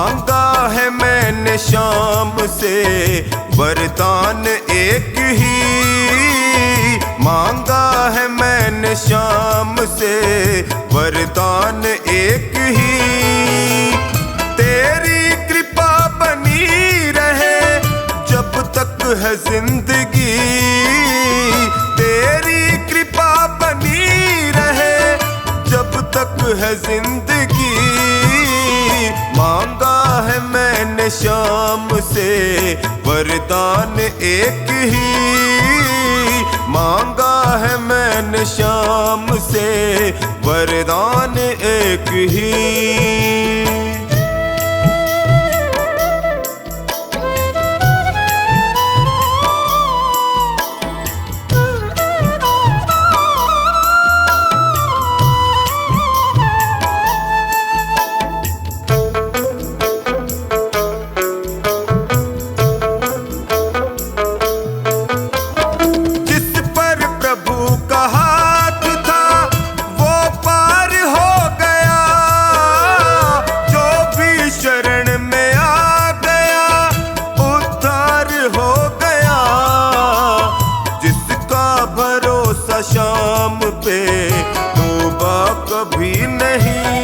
मांगा है मैंने शाम से वरदान एक ही, मांगा है मैंने शाम से वरदान एक ही। तेरी कृपा बनी रहे जब तक है जिंदगी, तेरी कृपा बनी रहे जब तक है जिंदगी। मांगा है मैंने शाम से वरदान एक ही, मांगा है मैंने शाम से वरदान एक ही। शाम पे तौबा कभी नहीं,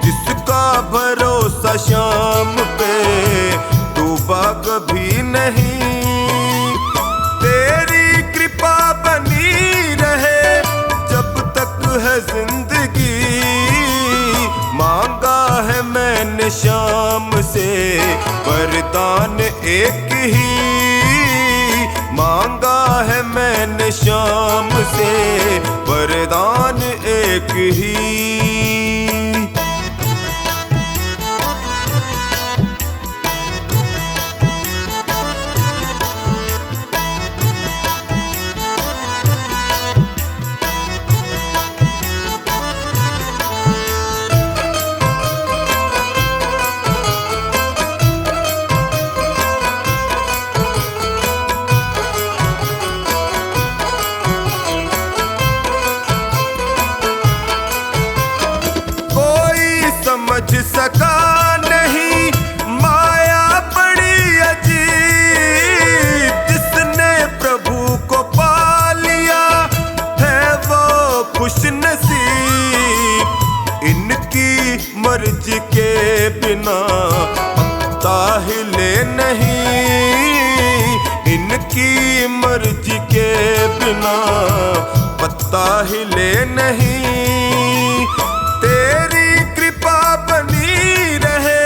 जिसका भरोसा शाम पे तौबा कभी नहीं। तेरी कृपा बनी रहे जब तक है जिंदगी, मांगा है मैंने शाम से वरदान एक ही, मांगा है मैंने शाम से वरदान एक ही। समझ सका नहीं माया बड़ी अजीब, जिसने प्रभु को पा लिया है वो खुश नसीब। इनकी मर्जी के बिना पत्ता हिले नहीं, इनकी मर्जी के बिना पत्ता हिले नहीं। तेरी कृपा बनी रहे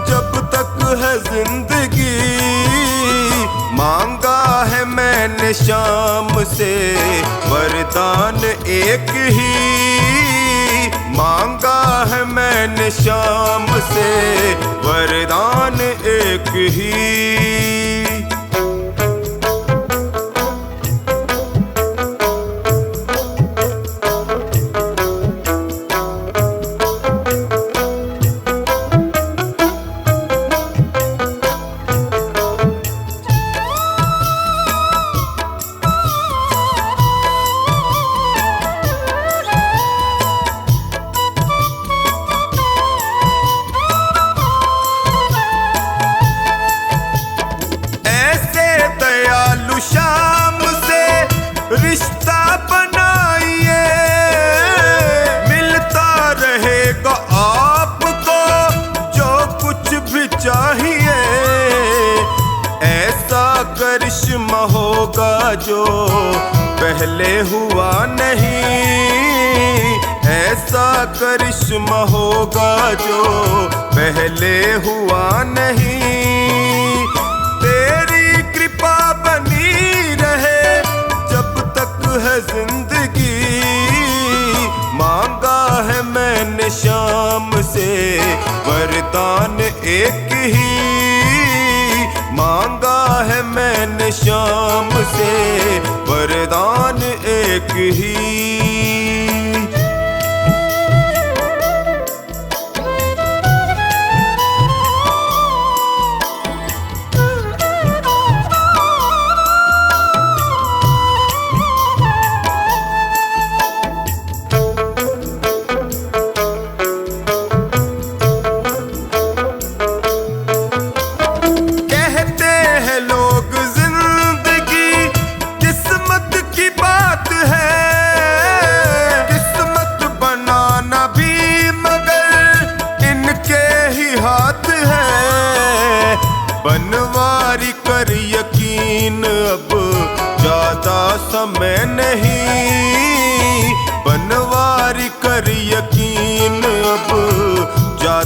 जब तक है जिंदगी, मांगा है मैंने शाम से वरदान एक ही, मांगा है मैंने शाम से वरदान एक ही। शाम से रिश्ता बनाइए, मिलता रहेगा आपको जो कुछ भी चाहिए। ऐसा करिश्मा होगा जो पहले हुआ नहीं, ऐसा करिश्मा होगा जो पहले हुआ नहीं। तेरी कृपा बनी रहे जब तक है जिंदगी, मांगा है मैंने शाम से वरदान एक ही, मांगा है मैंने शाम से वरदान एक ही।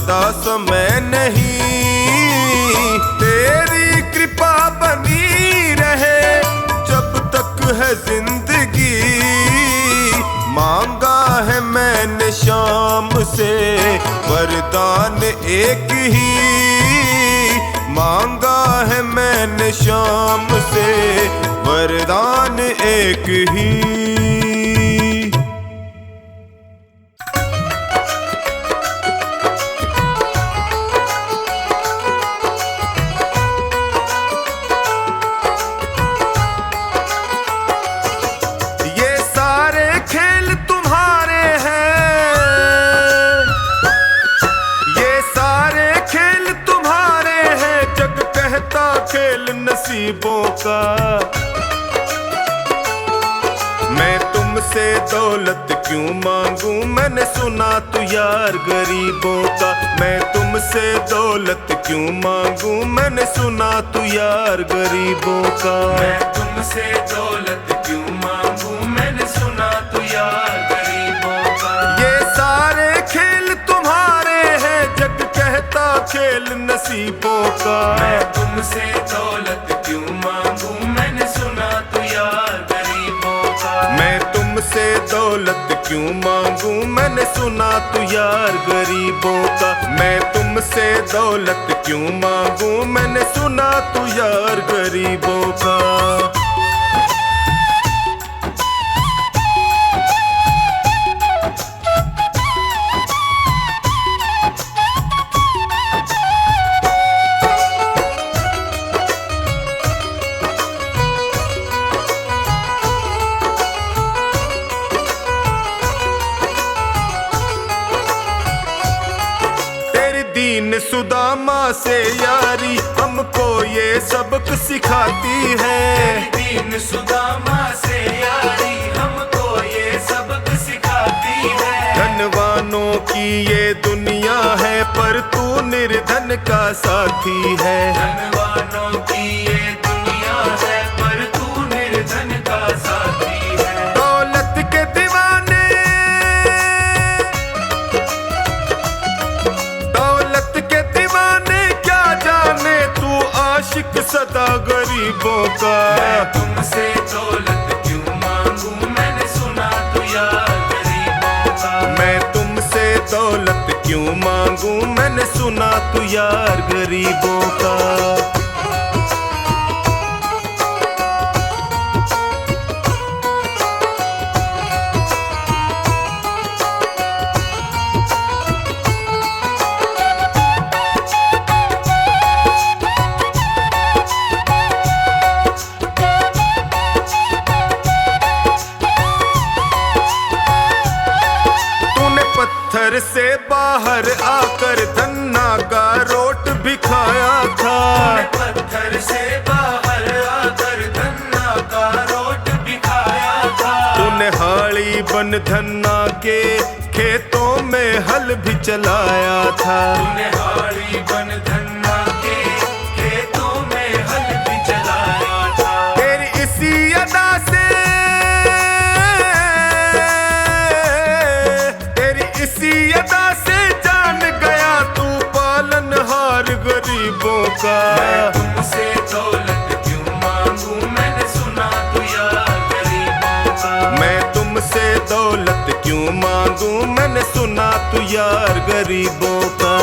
ज्यादा समय नहीं, तेरी कृपा बनी रहे जब तक है जिंदगी। मांगा है मैंने शाम से वरदान एक ही, मांगा है मैंने शाम से वरदान एक ही। खेल नसीबों का मैं तुमसे दौलत क्यों मांगू, मैंने सुना तू यार गरीबों का। मैं तुमसे दौलत क्यों मांगू, मैंने सुना तू यार गरीबों का। मैं तुमसे दौलत क्यों मांगू, मैंने सुना तू यार गरीबों का। ये सारे खेल तुम्हारे हैं, जग कहता खेल नसीबों का। मैं तुमसे दौलत क्यों मांगू, मैंने सुना तू यार गरीबों का। मैं तुमसे दौलत क्यों मांगू, मैंने सुना तू यार गरीबों का। मैं तुमसे दौलत क्यों मांगू, मैंने सुना तू यार गरीबों का। दीन सुदामा से यारी हमको ये सबक सिखाती है। दीन सुदामा से यारी हमको ये सबक सिखाती है। धनवानों की ये दुनिया है पर तू निर्धन का साथी है। धनवानों की ये दुनिया है पर तू निर्धन का साथी है। दौलत के दीवाने, आशिक सदा गरीबों का। मैं तुमसे दौलत क्यों मांगू, मैंने सुना तू यार गरीबों का। मैं तुमसे दौलत क्यों मांगू, मैंने सुना तू यार गरीबों का। पत्थर से बाहर आकर धन्ना का रोट भी खाया था। पत्थर से बाहर आकर धन्ना का रोट भी खाया था। तूने हाड़ी बन धन्ना के खेतों में हल भी चलाया था। तूने हाड़ी बन धन्ना के खेतों में हल भी चलाया था। तेरी इसी अदा से, इसी अदा से जान गया तू पालनहार गरीबों का। मैं तुमसे दौलत क्यों मांगू, मैंने सुना तू यार गरीबों का। मैं तुमसे दौलत क्यों मांगू, मैंने सुना तू यार गरीबों का।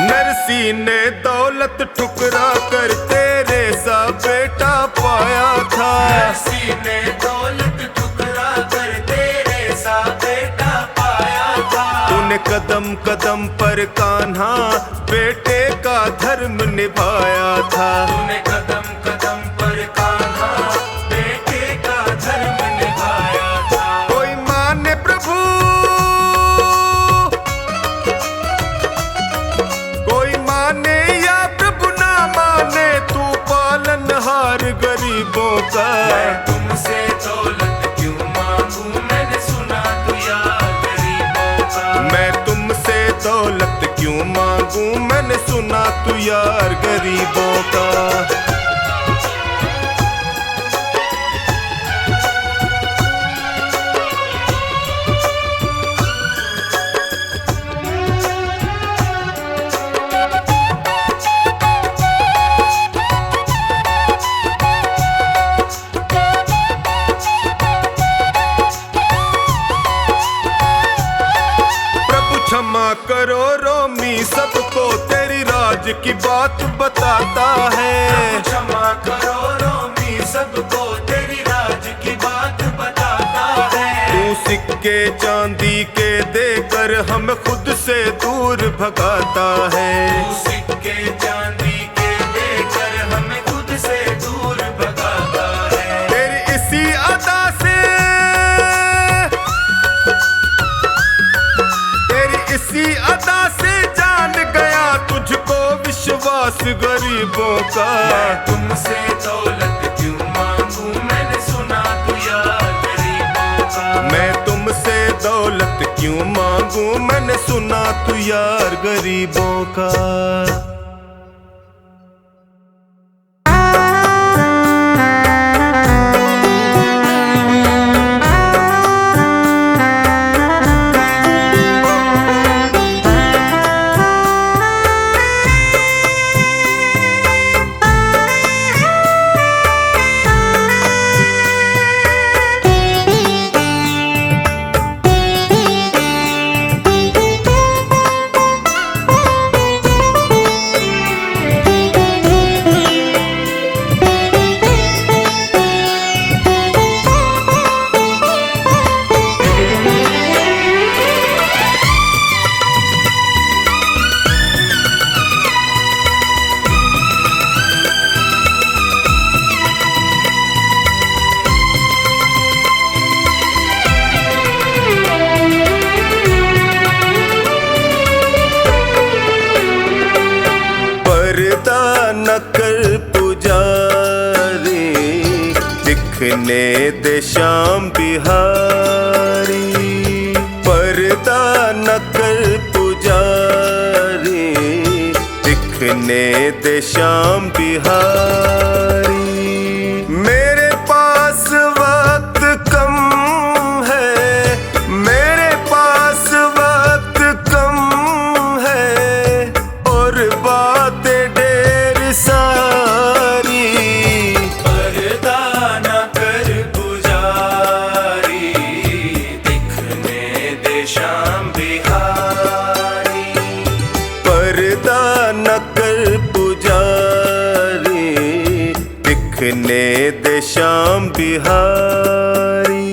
नरसी ने दौलत ठुकरा कर तेरे सा बेटा पाया था। नरसी ने दौलत ठुकरा कर तेरे सा बेटा पाया था। तूने कदम कदम पर कान्हा बेटे का धर्म निभाया था। तूने कदम कदम पर कान्हा बेटे का धर्म निभाया था। कोई माने प्रभु, कोई माने या प्रभु ना माने, तू पालनहार गरीबों का। तुमसे दौलत क्यों मांगू, मैंने सुना तू यार गरीबों का। मैं तुमसे दौलत क्यों मांगू, मैंने सुना तू यार गरीबों का। क्षमा करो रोमी, सबको तेरी राज की बात बताता है। क्षमा करो रोमी, सबको तेरी राज की बात बताता है। तू सिक्के चांदी के देकर हमें खुद से दूर भगाता है। तू सिक्के चांदी के देकर हमें खुद से दूर भगाता है। तेरी इसी अदा से, इसी अदा से जान गया तुझको विश्वास गरीबों का। मैं तुमसे दौलत क्यों मांगू, मैंने सुना तू यार गरीबों का। मैं तुमसे दौलत क्यों मांगू, मैंने सुना तू यार गरीबों का। न कर पुजारी, दिखने दे श्याम बिहारी। पर्दा न कर पुजारी, दिखने दे श्याम बिहारी। मेरे पास वक्त कम है, मेरे पास वक्त कम है, और बातें सारी। पर्दा न कर पुजारी, दिखने दे श्याम बिहारी। पर्दा न कर पुजारी, दिखने दे श्याम बिहारी।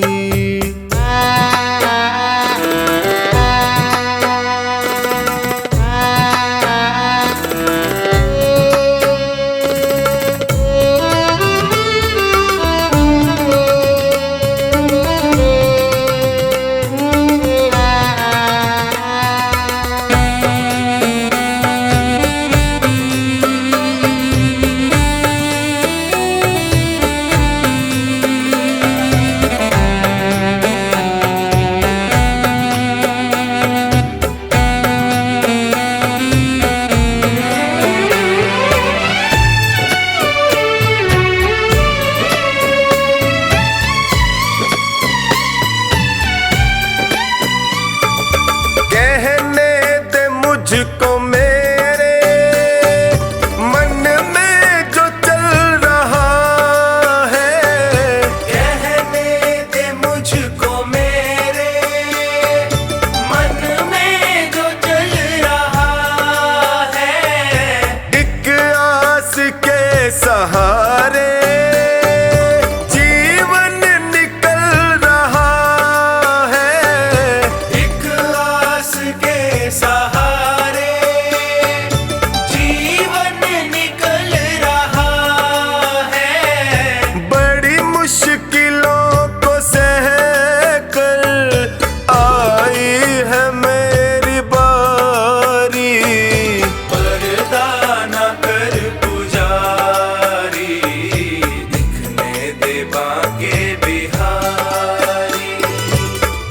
बांके बिहारी।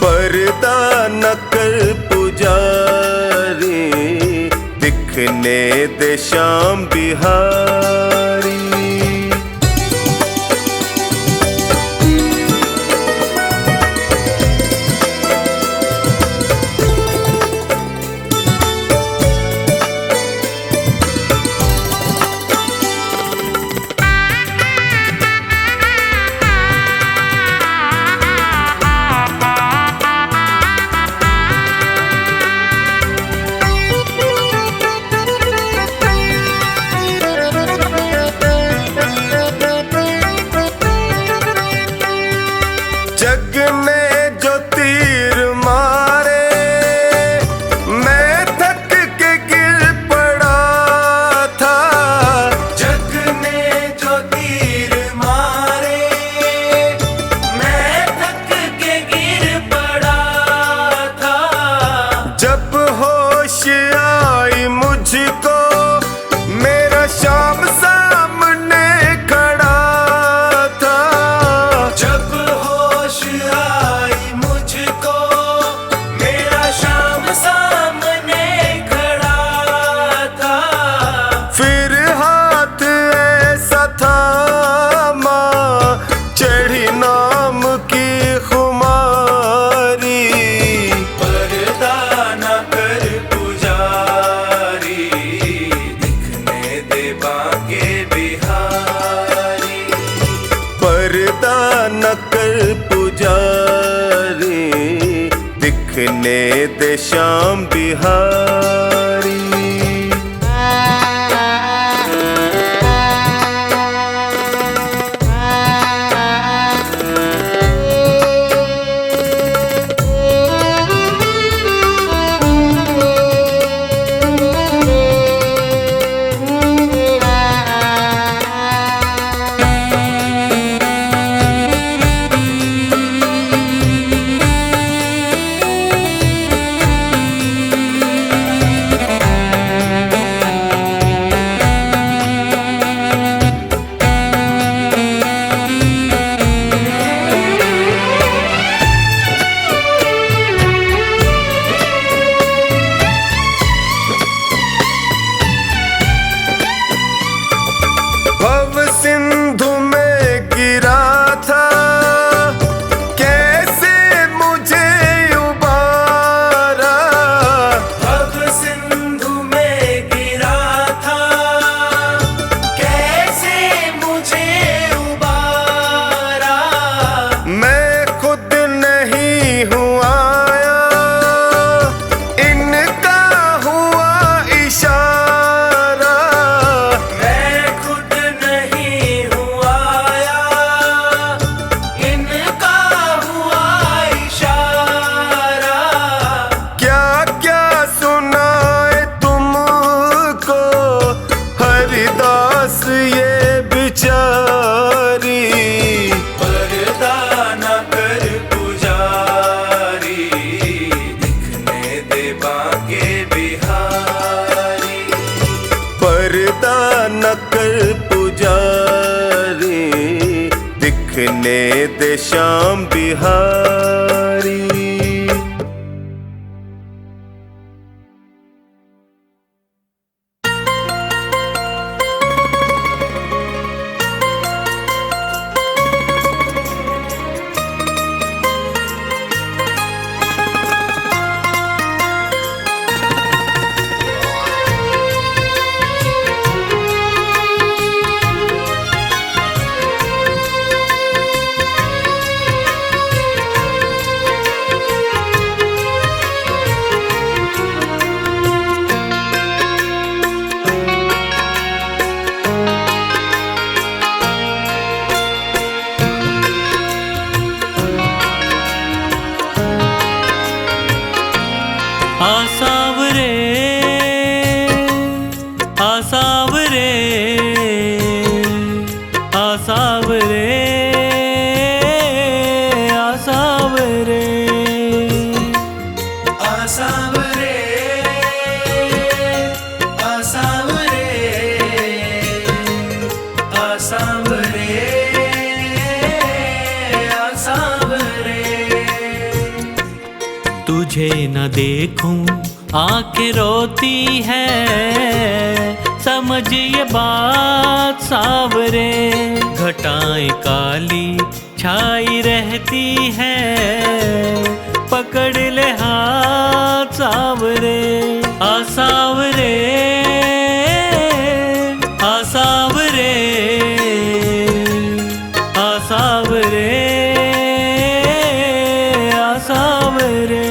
पर्दा न कर पुजारी, दिखने दे श्याम बिहारी। जग ने जो तीर मारे, मैं थक के गिर पड़ा था। जग ने जो तीर मारे, मैं थक के गिर पड़ा था। जब होश आई मुझको, मेरा श्याम सामने खड़ा था। जब होश आई मुझको, मेरा श्याम सामने खड़ा था। फिर हाथ ऐसा थामा, चढ़ी नाम की खुमारी। पर्दा न कर पुजारी, दिखने दे बांके बिहारी। पर्दा न कर पुजारी, दिखने दे श्याम बिहारी। भव सिंधु में गिरा था, कैसे मुझे उबारा। भव सिंधु में गिरा था, कैसे मुझे उबारा। मैं खुद नहीं हूँ आया, इनका हुआ इशारा। मैं खुद नहीं हूँ आया, इनका हुआ इशारा। क्या क्या सुनाए तुमको हरिदास ये बिचारी। पर्दा न कर पुजारी, दिखने दे बांके बिहारी। पर्दा न कर पुजारी, दिखने दे श्याम बिहारी। तुझे न देखूं आंखें रोती है, समझ ये बात सावरे। घटाएं काली छाई रहती है, पकड़ ले हाथ सावरे। आ सावरे, आ सावरे, आ सावरे, आ सावरे।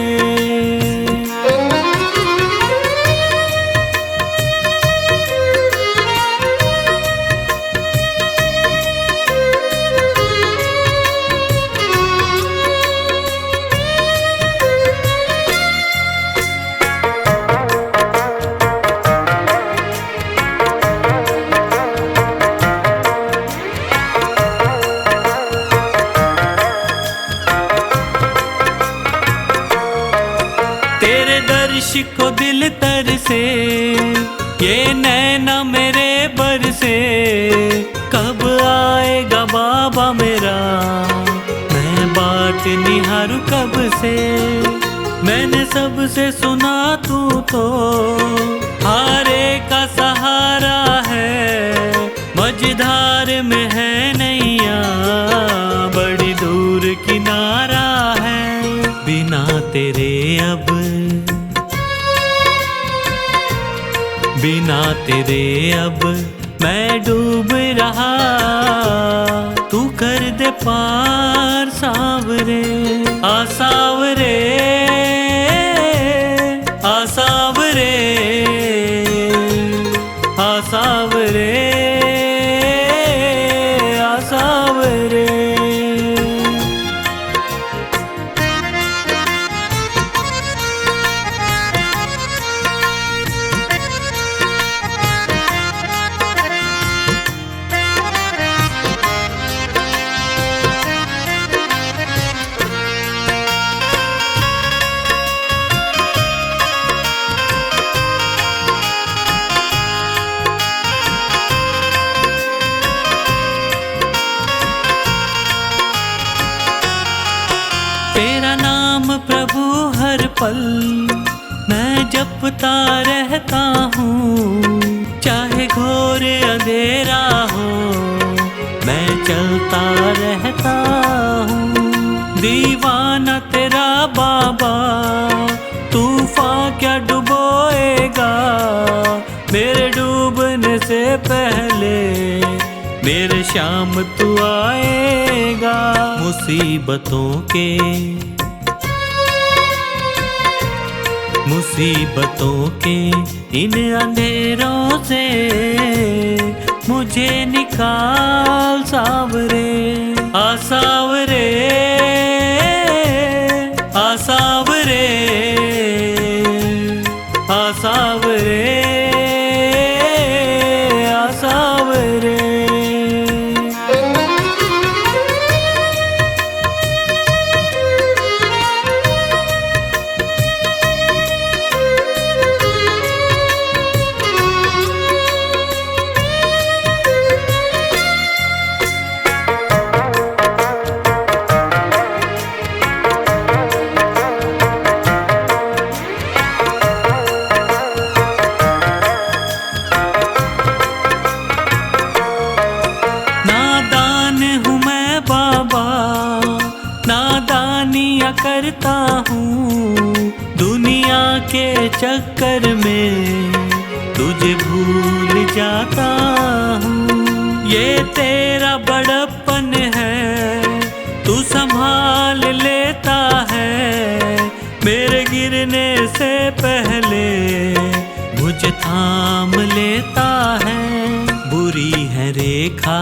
तेरे दर्श को दिल तर से, ये नैना मेरे बर से। कब आएगा बाबा मेरा, मैं बात निहारूं कब से। मैंने सबसे सुना तू तो हारे का सहारा है। मझधार में है नैया, बड़ी दूर किनारा है। बिना तेरे अब, बिना तेरे अब मैं डूब रहा। तू कर दे पार सावरे। आ सावरे, आ सावरे, आ सावरे, आ सावरे। तेरा नाम प्रभु हर पल मैं जपता रहता हूँ। चाहे घोर अंधेरा हो, मैं चलता रहता हूँ। दीवाना तेरा बाबा, तूफान क्या डुबोएगा। मेरे डूबने से पहले मेरे शाम तू आएगा। मुसीबतों के, मुसीबतों के इन अंधेरों से मुझे निकाल सावरे। आ सावरे, आ सावरे, आ सावरे, आ सावरे। नादानियाँ करता हूँ दुनिया के चक्कर में, तुझे भूल जाता हूँ। ये तेरा बड़प्पन है, तू संभाल लेता है। मेरे गिरने से पहले मुझे थाम लेता है। बुरी है रेखा,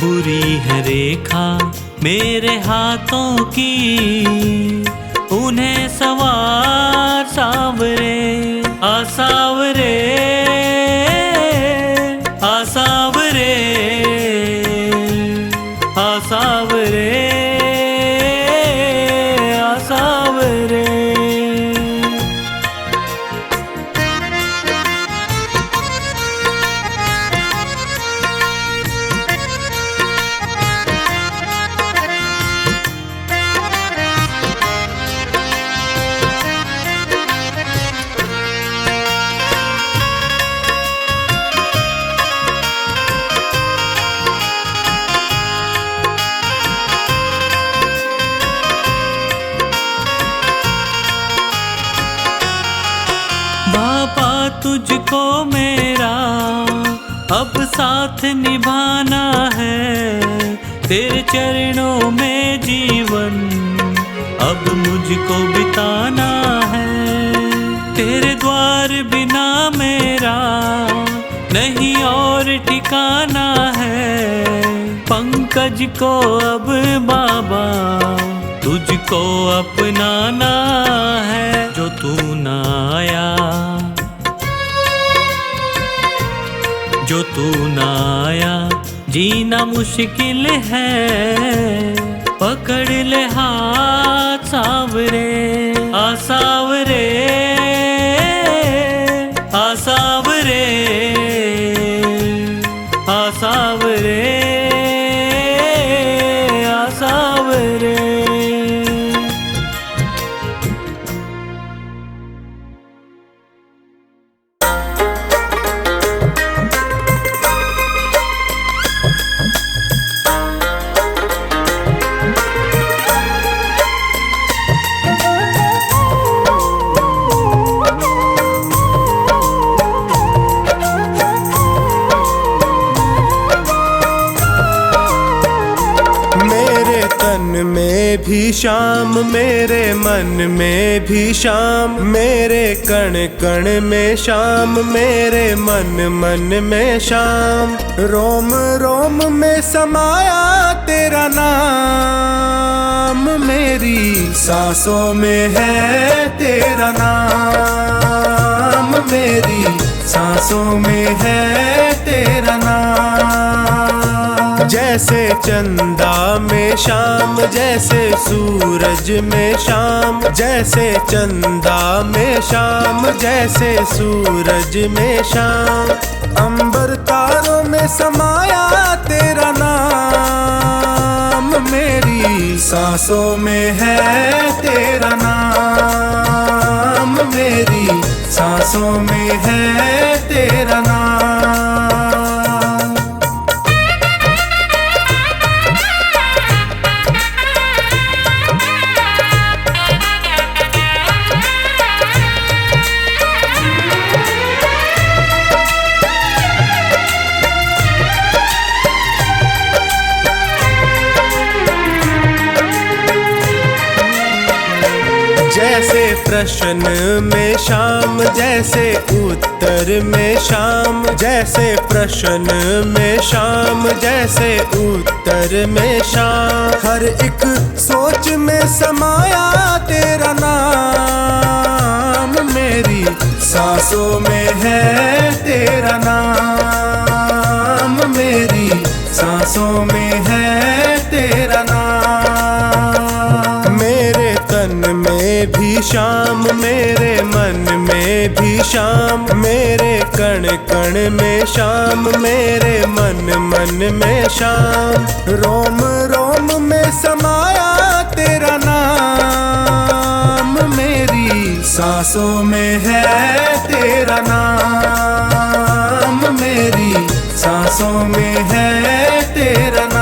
बुरी है रेखा मेरे हाथों की, उन्हें सवार सावरे। आ सावरे, आ सावरे, आ सावरे, आ सावरे। साथ निभाना है तेरे चरणों में जीवन अब मुझको बिताना है। तेरे द्वार बिना मेरा नहीं और ठिकाना है। पंकज को अब बाबा तुझको अपनाना है। जो तू ना आया, जो तू ना आया जीना मुश्किल है। पकड़ ले हाथ सावरे, आ सावरे, आ सावरे, आ सावरे, आ सावरे। में भी शाम, मेरे मन में भी शाम, मेरे कण कण में शाम, मेरे मन मन में शाम। रोम रोम में समाया तेरा नाम, मेरी सांसों में है तेरा नाम, मेरी सांसों में है तेरा नाम। जैसे चंदा में शाम, जैसे सूरज में शाम, जैसे चंदा में शाम, जैसे सूरज में शाम। अंबर तारों में समाया तेरा नाम, मेरी सांसों में है तेरा नाम, मेरी सांसों में है तेरा नाम। जैसे प्रश्न में शाम, जैसे उत्तर में शाम, जैसे प्रश्न में शाम, जैसे उत्तर में शाम। हर एक सोच में समाया तेरा नाम, मेरी सांसों में है तेरा नाम, मेरी सांसों में है तेरा नाम। मेरे तन में भी शाम, मेरे मन में भी शाम, मेरे कण कण में शाम, मेरे मन मन में शाम। रोम रोम में समाया तेरा नाम, मेरी सांसों में है तेरा नाम, मेरी सांसों में है तेरा नाम।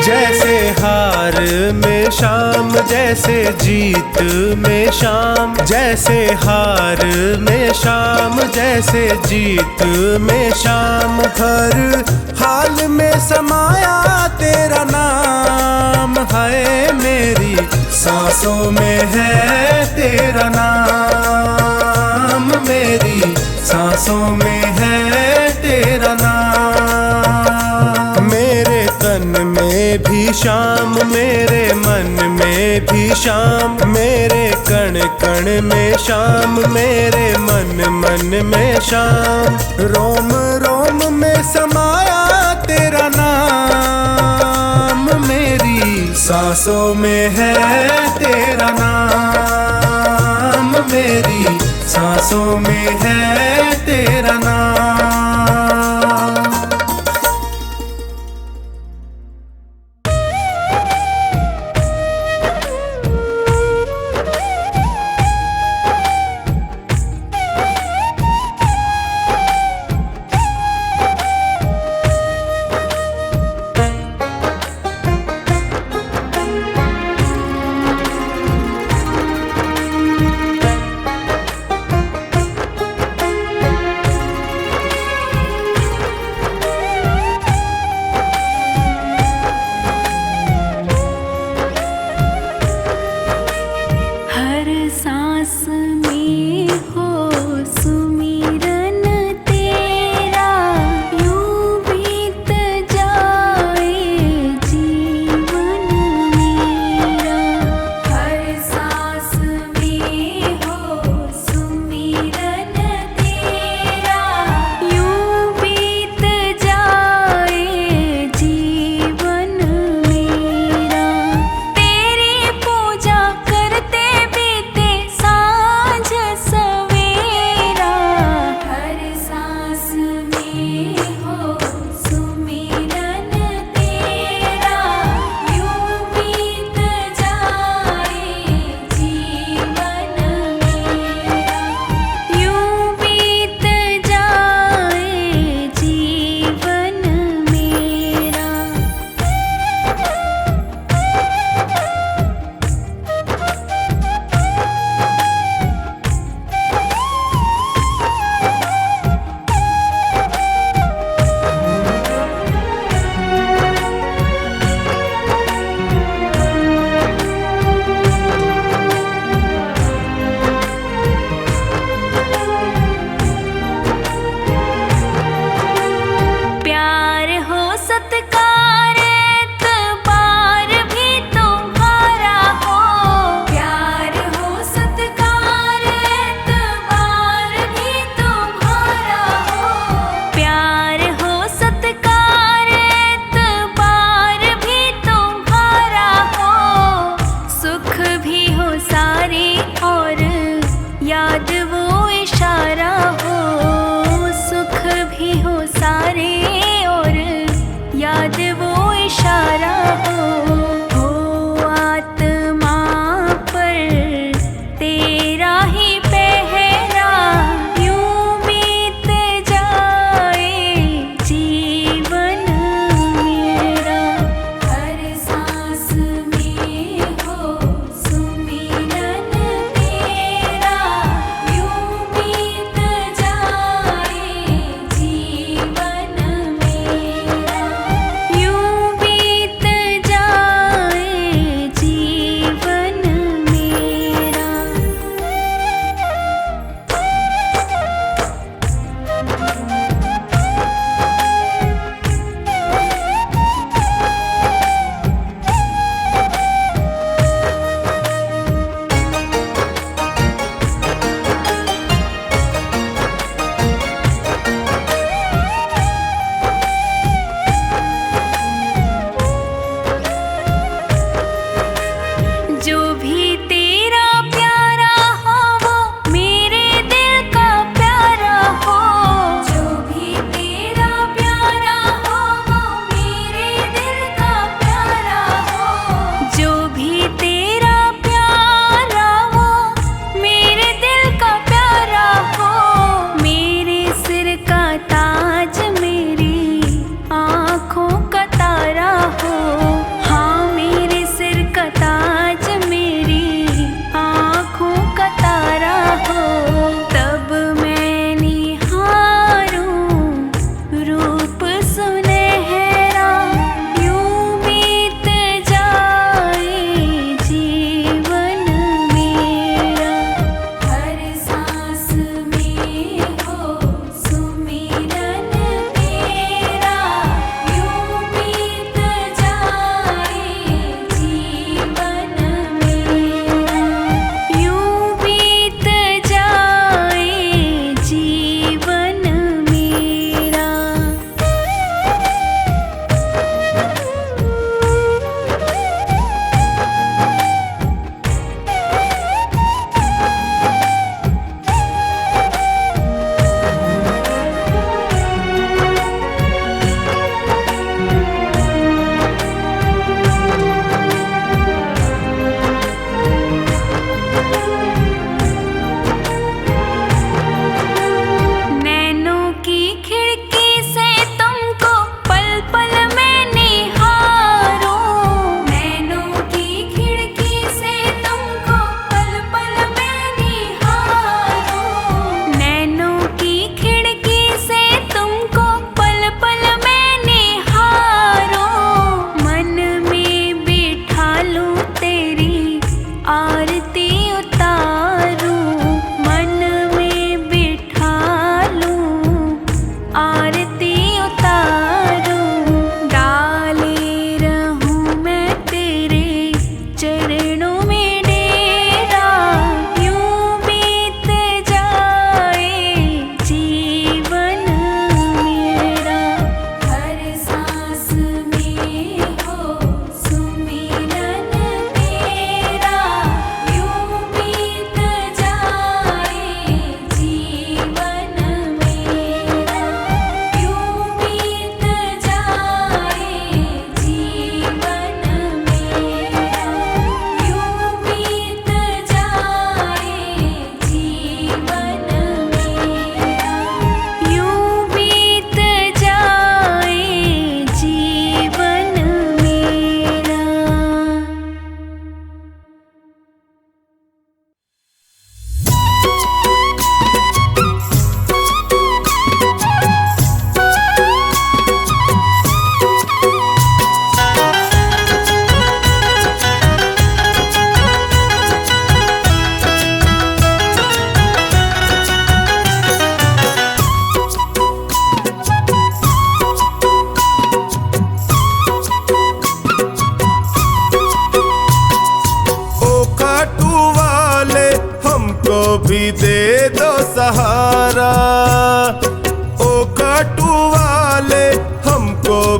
जैसे हार में शाम, जैसे जीत में शाम, जैसे हार में शाम, जैसे जीत में शाम। हर हाल में समाया तेरा नाम है, मेरी सांसों में है तेरा नाम, मेरी सांसों में है तेरा नाम। मेरे तन में भी शाम, मेरे मन में भी शाम, मेरे कण कण में शाम, मेरे मन मन में शाम। रोम रोम में समाया तेरा नाम, मेरी सांसों में है तेरा नाम, मेरी सांसों में है तेरा नाम।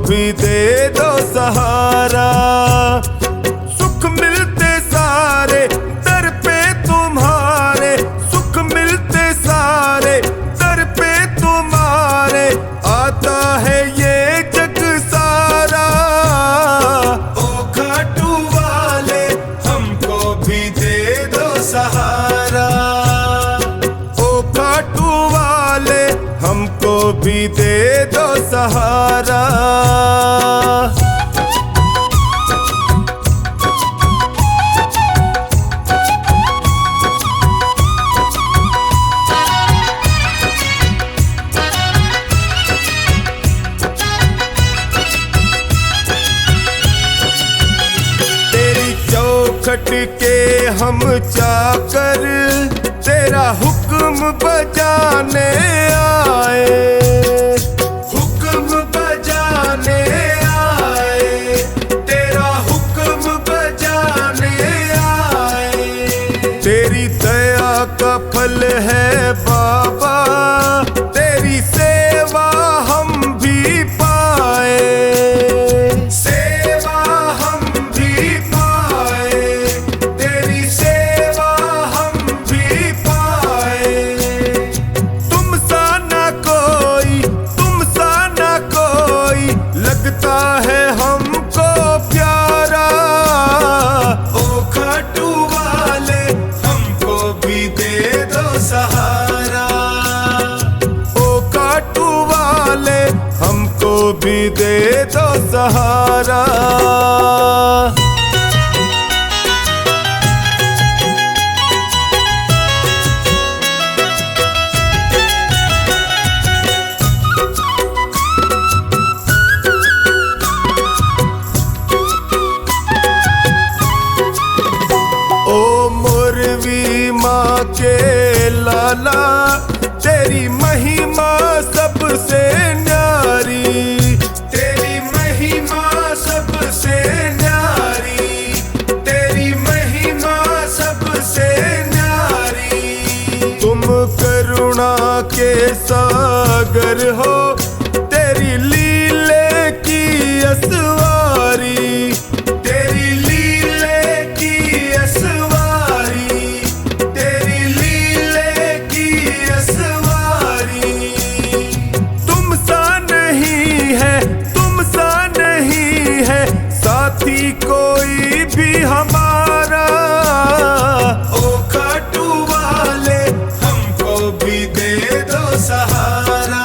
भी दे दो सहारा। सुख मिलते सारे दर पे तुम्हारे, सुख मिलते सारे दर पे तुम्हारे, आता है ये जग सारा। ओ खाटू वाले हमको भी दे दो सहारा, ओ खाटू वाले हमको भी दे दो सहारा। तेरी चौखट के हम चाकर, तेरा हुक्म बजाने आए, हुक्म बजाने आए, तेरा हुक्म बजाने आए। तेरी दया का फल है बाबा, तेरी सेवा हम भी पाए, सेवा हम भी पाए, तेरी सेवा हम भी पाए। तुम सा ना कोई, तुम सा ना कोई लगता है हमको प्यारा। ओ खाटू वाले हमको भी दे दो सहारा, ओ खाटू वाले हमको भी दे दो सहारा। ओ मोरवी माँ के लाला, तेरी महिमा सबसे न्यारी, तेरी महिमा सबसे न्यारी, तेरी महिमा सबसे न्यारी। तुम करुणा के सागर हो, तेरी लीले की असवारी, तेरी लीले की असवारी, तेरी लीले की असवारी। तुम सा नहीं है, तुम सा नहीं है साथी कोई भी हमारा। ओ खाटू वाले हमको भी दे दो सहारा,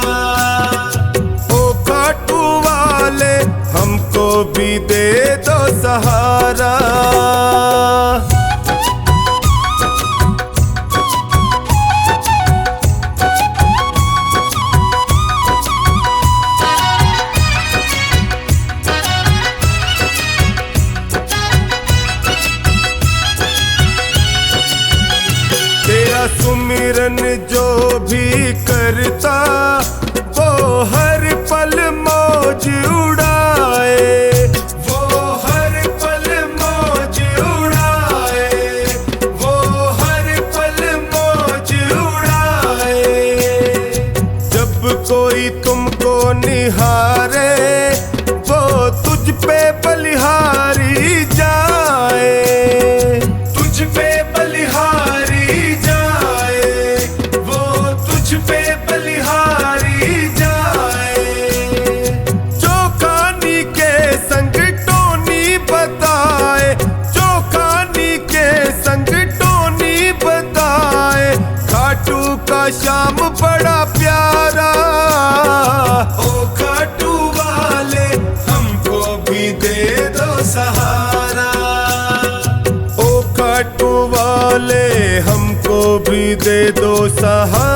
ओ खाटू वाले हमको भी दे दो सहारा। तेरा सुमिरन जो भी करता, वो हर पल मौज उड़ाए, वो हर पल मौज उड़ाए, वो हर पल मौज उड़ाए। जब कोई तुमको निहारे, वो तुझ पे बलिहारी जाए, तुझ पे बलिहारी जाए, वो तुझ पे बलिहारी जाए। चौखानी के संग टोनी बताए, चौखानी के संग टोनी बताए, खाटू का श्याम बड़ा प्यारा। ओ खाटू वाले हमको भी दे दो सहारा, ओ खाटू वाले हमको भी दे दो सहारा।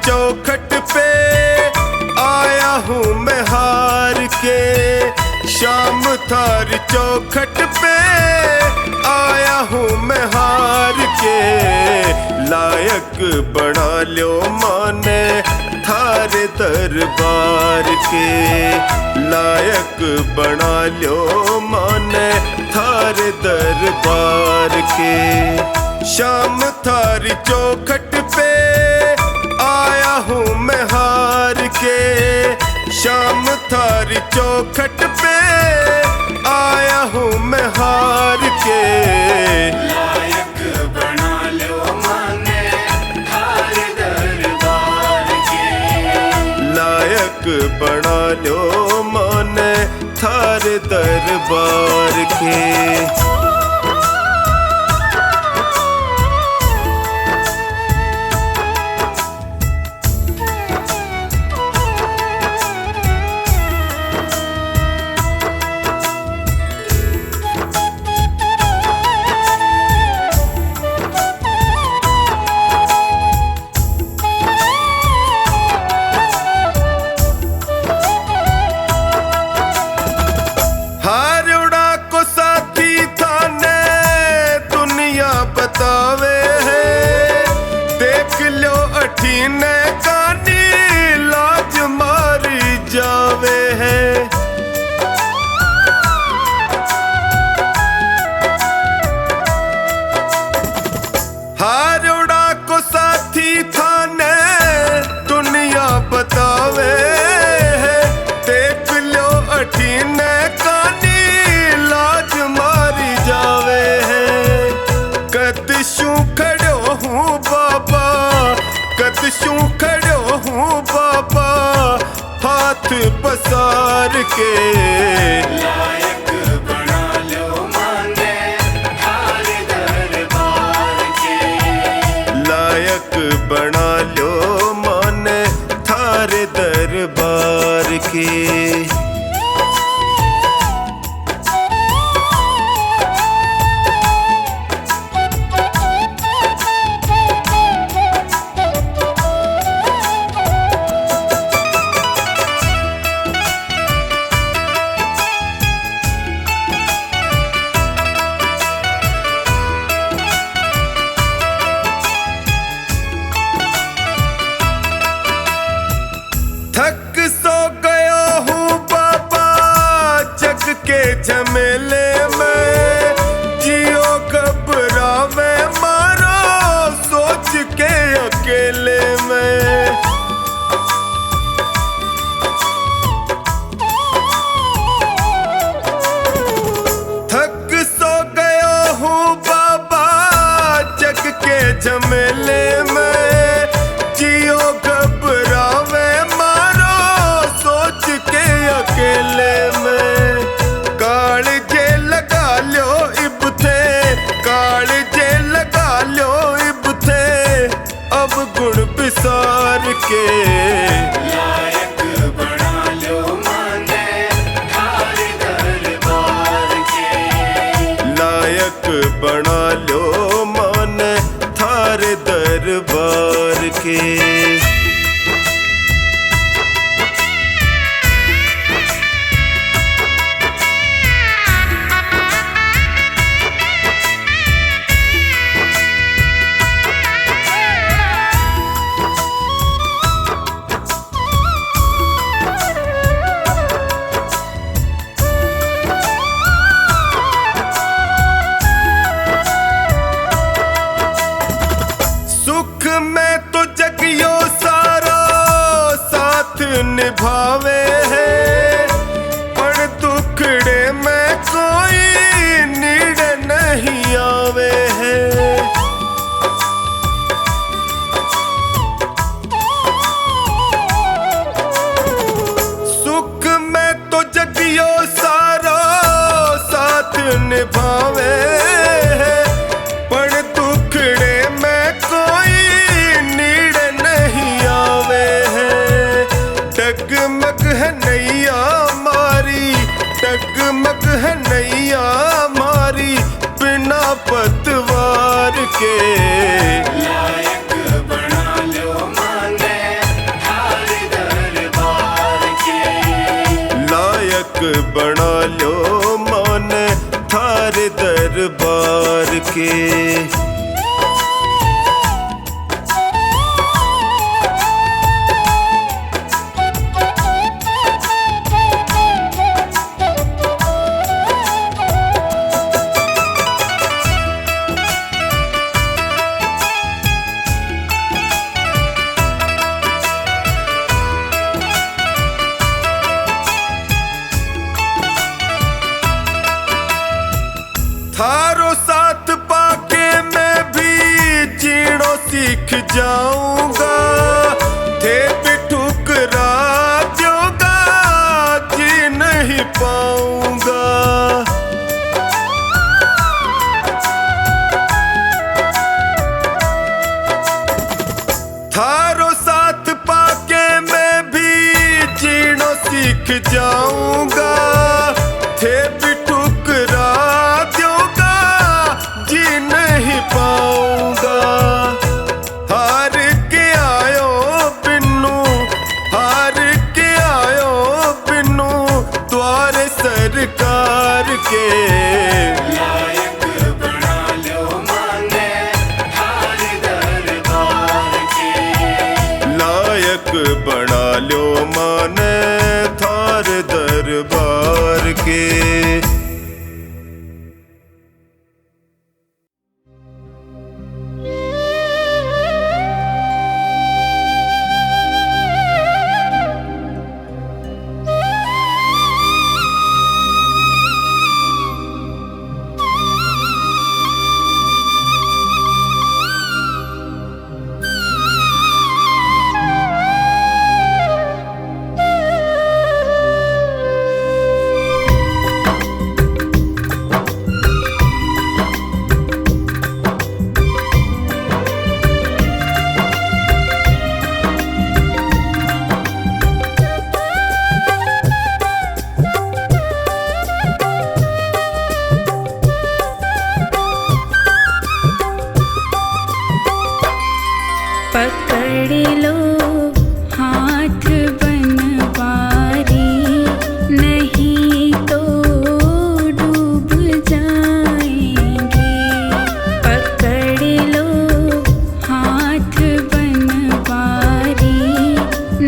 चौखट पे आया हूँ मैं हार के। शाम थारी चौखट पे आया हूँ मैं हार के। लायक बना लो माने थारे दरबार के। लायक बना लो माने थारे दरबार के। शाम थारी चौखट पे आया हूँ मैं हार के। शाम थारी चौखट पे आया हूँ मैं हार के। लायक बना लो माने थारे दरबार के। लायक बना लो माने थारे दरबार के। बतावे है देख लो अठीने कानी लाज मारी जावे है। हारोड़ा को साथी थाने दुनिया बतावे है देख लो अठीने कानी लाज मारी जावे है। कदशू खड़ो हूँ बाबा कदशू खड़ो हूँ बाबा हाथ पसार के। लायक बना लो माने थारे दरबार के। लायक बना लो माने थारे दरबार के। थक सो गया हूँ बाबा जग के झमेले में। जियो घबरावे मारो सोच के अकेले में। थक सो गया हूँ बाबा जग के झमेले में। जियो घबरावे अकेले में। काल जे लगा लो इब थे काल जे लगा लो इब थे अब गुण बिसार के। लायक बना लो माने थारे दरबार के। लायक बना लो माने थारे दरबार के। सुख में तो जगियो सारा साथ निभावे है। पर दुखड़े में कोई नीड़ नहीं आवे है। सुख में तो जगियो सारा साथ निभावे है। पर दुखड़े में कोई नीड़ नहीं आवे है। डगमग है नैया मारी डगमग है नैया मारी बिना पतवार के। लायक बना लो माने लायक बना लो माने थारे दरबार के। थारो साथ पाके मैं भी जीणो सीख जाऊंगा, थे भी ठुकरा दोगा जी नहीं पाऊंगा। थारो साथ पाके मैं भी जीणो सीख जाऊंगा, थे भी ठुकरा नहीं पाऊंगा। हार के आयो बिन्नू, हार के आयो बिन्नू द्वारे सरकार के। लायक बना लो माने थारे दरबार के। लायक बना लो माने थारे दरबार के। पकड़ लो हाथ बनवारी, नहीं तो डूब जाएंगे। पकड़ लो हाथ बनवारी,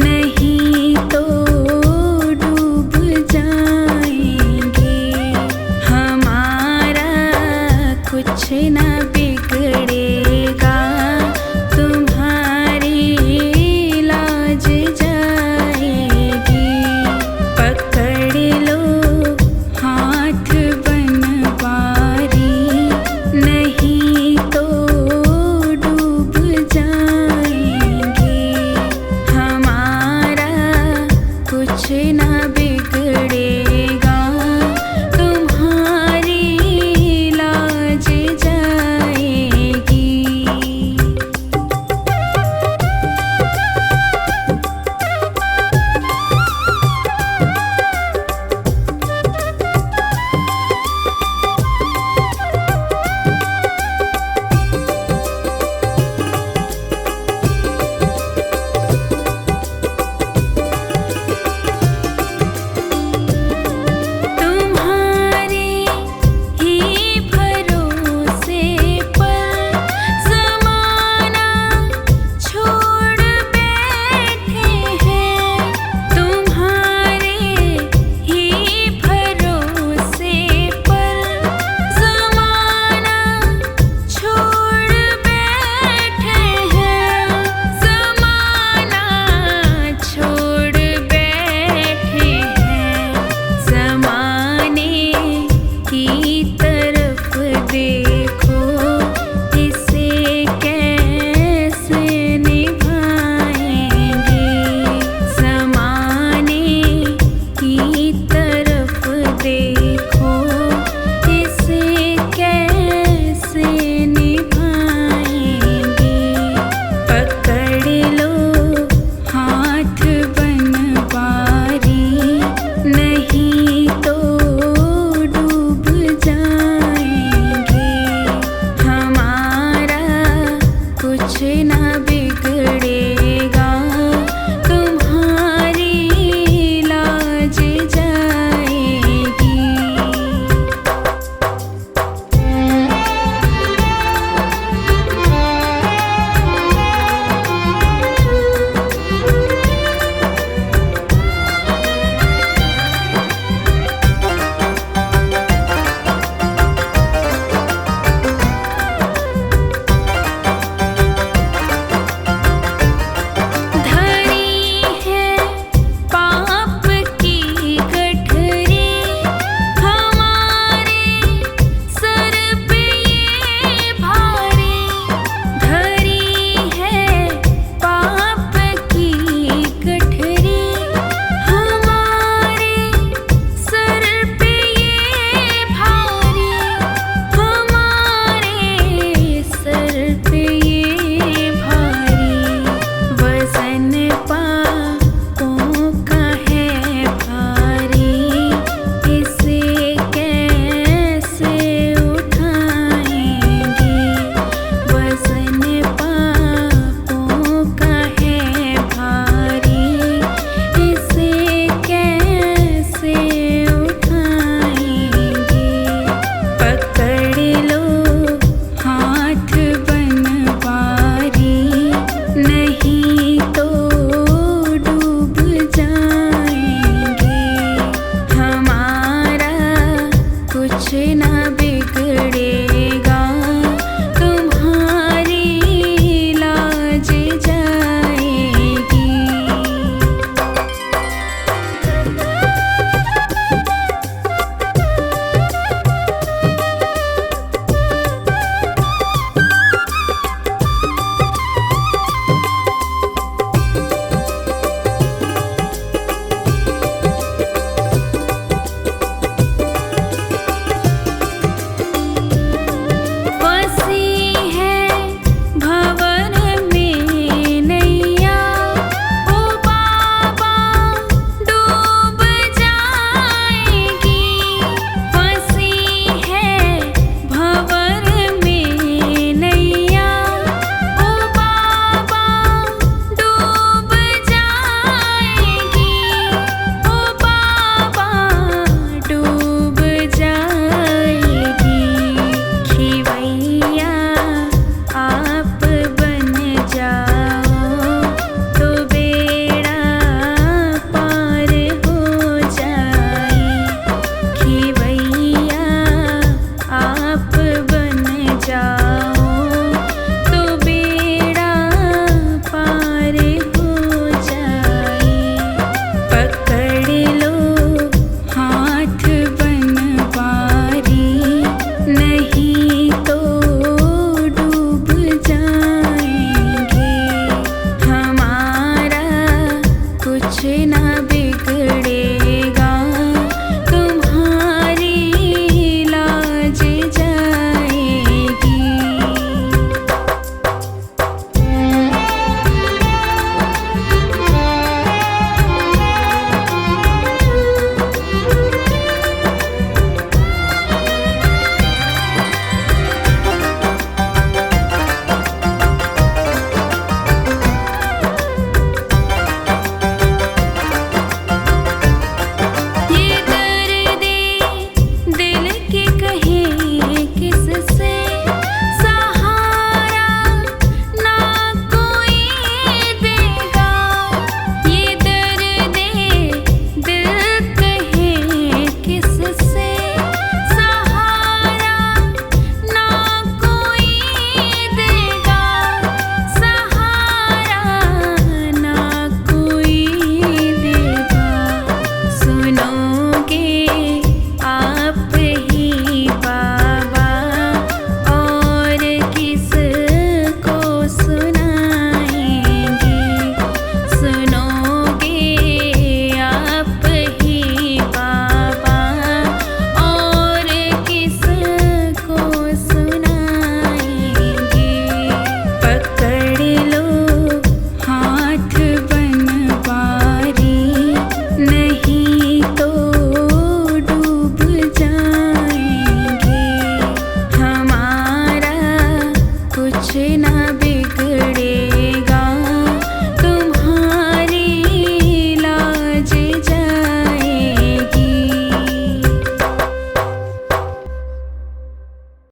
नहीं तो डूब जाएंगे। हमारा कुछ ना बिगड़ेगा, कुछ ना बिगड़े।